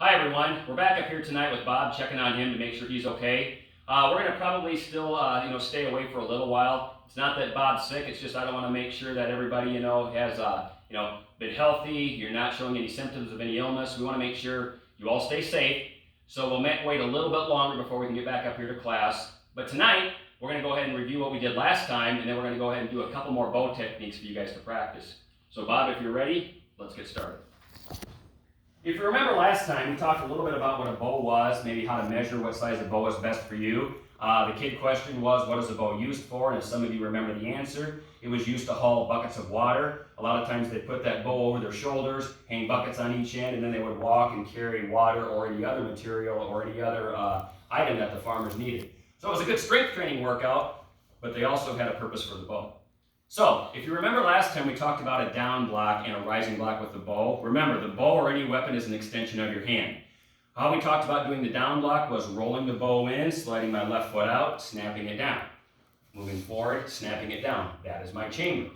Hi everyone, we're back up here tonight with Bob, checking on him to make sure he's okay. We're going to probably still, stay away for a little while. It's not that Bob's sick, it's just I don't want to make sure that everybody, has, been healthy, you're not showing any symptoms of any illness. We want to make sure you all stay safe. So we'll wait a little bit longer before we can get back up here to class. But tonight, we're going to go ahead and review what we did last time, and then we're going to go ahead and do a couple more bow techniques for you guys to practice. So Bob, if you're ready, let's get started. If you remember last time, we talked a little bit about what a bow was, maybe how to measure what size of bow is best for you. The kid question was, what is a bow used for? And if some of you remember the answer, it was used to haul buckets of water. A lot of times they put that bow over their shoulders, hang buckets on each end, and then they would walk and carry water or any other material or any other item that the farmers needed. So it was a good strength training workout, but they also had a purpose for the bow. So, if you remember last time we talked about a down block and a rising block with the bow. Remember, the bow or any weapon is an extension of your hand. How we talked about doing the down block was rolling the bow in, sliding my left foot out, snapping it down. Moving forward, snapping it down. That is my chain move.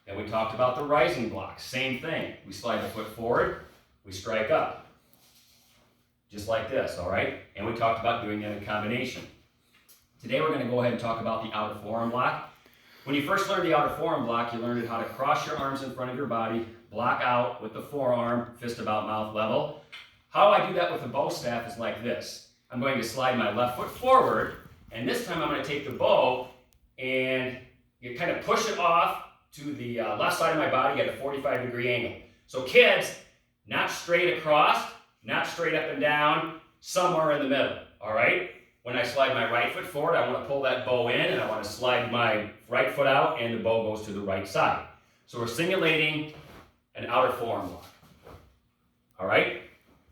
Then we talked about the rising block. Same thing. We slide the foot forward, we strike up. Just like this, all right? And we talked about doing that in combination. Today we're going to go ahead and talk about the outer forearm block. When you first learned the outer forearm block, you learned how to cross your arms in front of your body, block out with the forearm, fist about mouth level. How I do that with the bow staff is like this. I'm going to slide my left foot forward, and this time I'm going to take the bow and you kind of push it off to the left side of my body at a 45-degree angle. So kids, not straight across, not straight up and down, somewhere in the middle, all right? When I slide my right foot forward, I want to pull that bow in, and I want to slide my right foot out, and the bow goes to the right side. So we're simulating an outer forearm block. All right?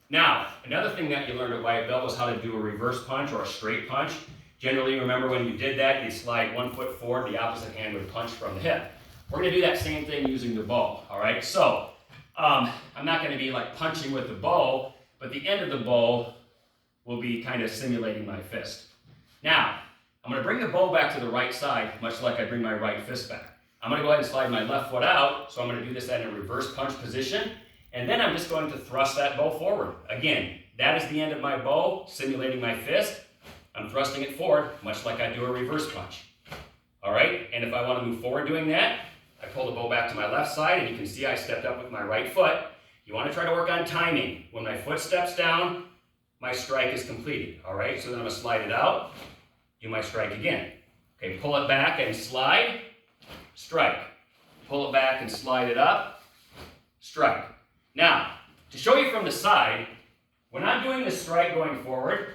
Now, another thing that you learned at Wyatt Belt was how to do a reverse punch or a straight punch. Generally, remember when you did that, you slide one foot forward, the opposite hand would punch from the hip. We're going to do that same thing using the bow. All right? So, I'm not going to be like punching with the bow, but the end of the bow will be kind of simulating my fist. Now, I'm going to bring the bow back to the right side, much like I bring my right fist back. I'm going to go ahead and slide my left foot out, so I'm going to do this in a reverse punch position, and then I'm just going to thrust that bow forward. Again, that is the end of my bow, simulating my fist. I'm thrusting it forward, much like I do a reverse punch. All right, and if I want to move forward doing that, I pull the bow back to my left side, and you can see I stepped up with my right foot. You want to try to work on timing. When my foot steps down, my strike is completed, all right? So then I'm gonna slide it out, do my strike again. Okay, pull it back and slide, strike. Pull it back and slide it up, strike. Now, to show you from the side, when I'm doing the strike going forward,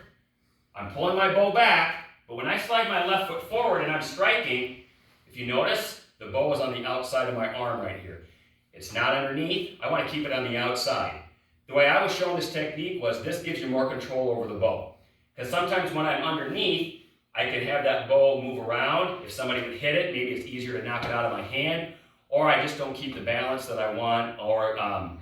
I'm pulling my bow back, but when I slide my left foot forward and I'm striking, if you notice, the bow is on the outside of my arm right here. It's not underneath, I wanna keep it on the outside. The way I was shown this technique was this gives you more control over the bow. Because sometimes when I'm underneath, I can have that bow move around. If somebody would hit it, maybe it's easier to knock it out of my hand, or I just don't keep the balance that I want, or I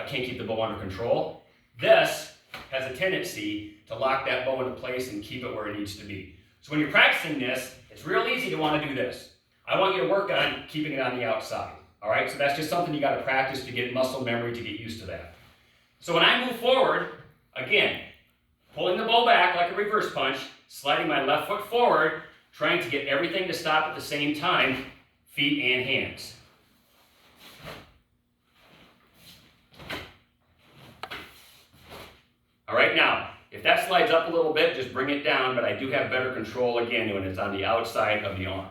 can't keep the bow under control. This has a tendency to lock that bow into place and keep it where it needs to be. So when you're practicing this, it's real easy to want to do this. I want you to work on keeping it on the outside. All right, so that's just something you got to practice to get muscle memory, to get used to that. So when I move forward, again, pulling the bow back like a reverse punch, sliding my left foot forward, trying to get everything to stop at the same time, feet and hands. All right, now, if that slides up a little bit, just bring it down, but I do have better control again when it's on the outside of the arm.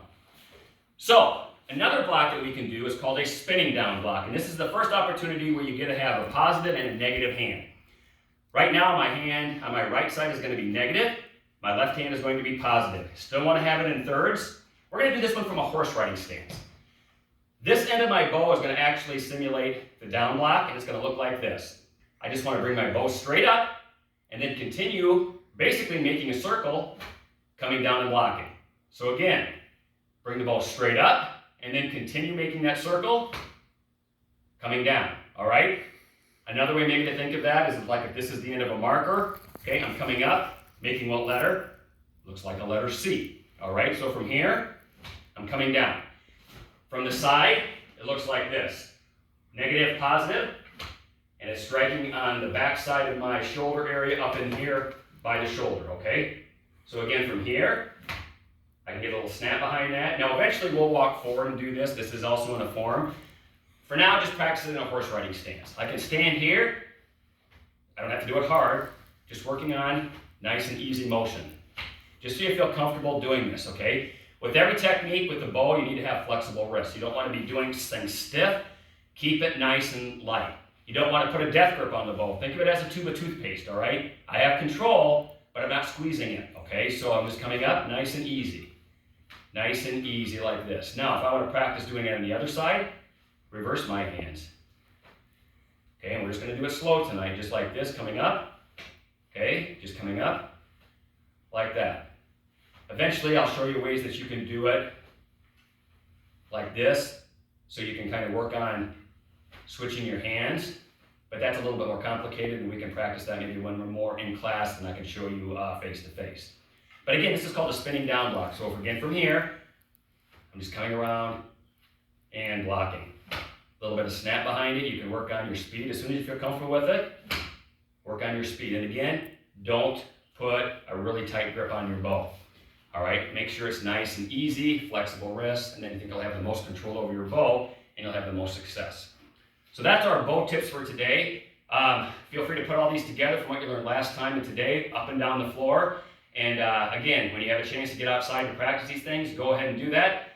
So, another block that we can do is called a spinning down block, and this is the first opportunity where you get to have a positive and a negative hand. Right now, my hand on my right side is going to be negative. My left hand is going to be positive. Still want to have it in thirds. We're going to do this one from a horse riding stance. This end of my bow is going to actually simulate the down block, and it's going to look like this. I just want to bring my bow straight up and then continue basically making a circle, coming down and blocking. So again, bring the bow straight up, and then continue making that circle, coming down, all right? Another way maybe to think of that is like if this is the end of a marker, okay, I'm coming up, making what letter? Looks like a letter C, all right? So from here, I'm coming down. From the side, it looks like this. Negative, positive, and it's striking on the back side of my shoulder area up in here by the shoulder, okay? So again, from here, I can get a little snap behind that. Now eventually we'll walk forward and do this. This is also in a form. For now, just practice it in a horse riding stance. I can stand here. I don't have to do it hard. Just working on nice and easy motion. Just so you feel comfortable doing this, okay? With every technique with the bow, you need to have flexible wrists. You don't want to be doing things stiff. Keep it nice and light. You don't want to put a death grip on the bow. Think of it as a tube of toothpaste, all right? I have control, but I'm not squeezing it, okay? So I'm just coming up nice and easy. Nice and easy like this. Now, if I want to practice doing it on the other side, reverse my hands. Okay, and we're just going to do it slow tonight, just like this, coming up. Okay, just coming up like that. Eventually, I'll show you ways that you can do it like this, so you can kind of work on switching your hands, but that's a little bit more complicated, and we can practice that maybe when we're more in class, and I can show you face to face. But again, this is called a spinning down block. So again, from here, I'm just coming around and blocking. A little bit of snap behind it. You can work on your speed as soon as you feel comfortable with it. Work on your speed. And again, don't put a really tight grip on your bow. All right, make sure it's nice and easy, flexible wrists, and then you think you'll have the most control over your bow, and you'll have the most success. So that's our bow tips for today. Feel free to put all these together from what you learned last time and today, up and down the floor. And again, when you have a chance to get outside and practice these things, go ahead and do that.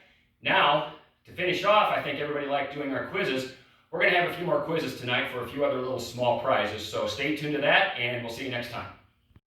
Now, to finish off, I think everybody liked doing our quizzes. We're going to have a few more quizzes tonight for a few other little small prizes. So stay tuned to that, and we'll see you next time.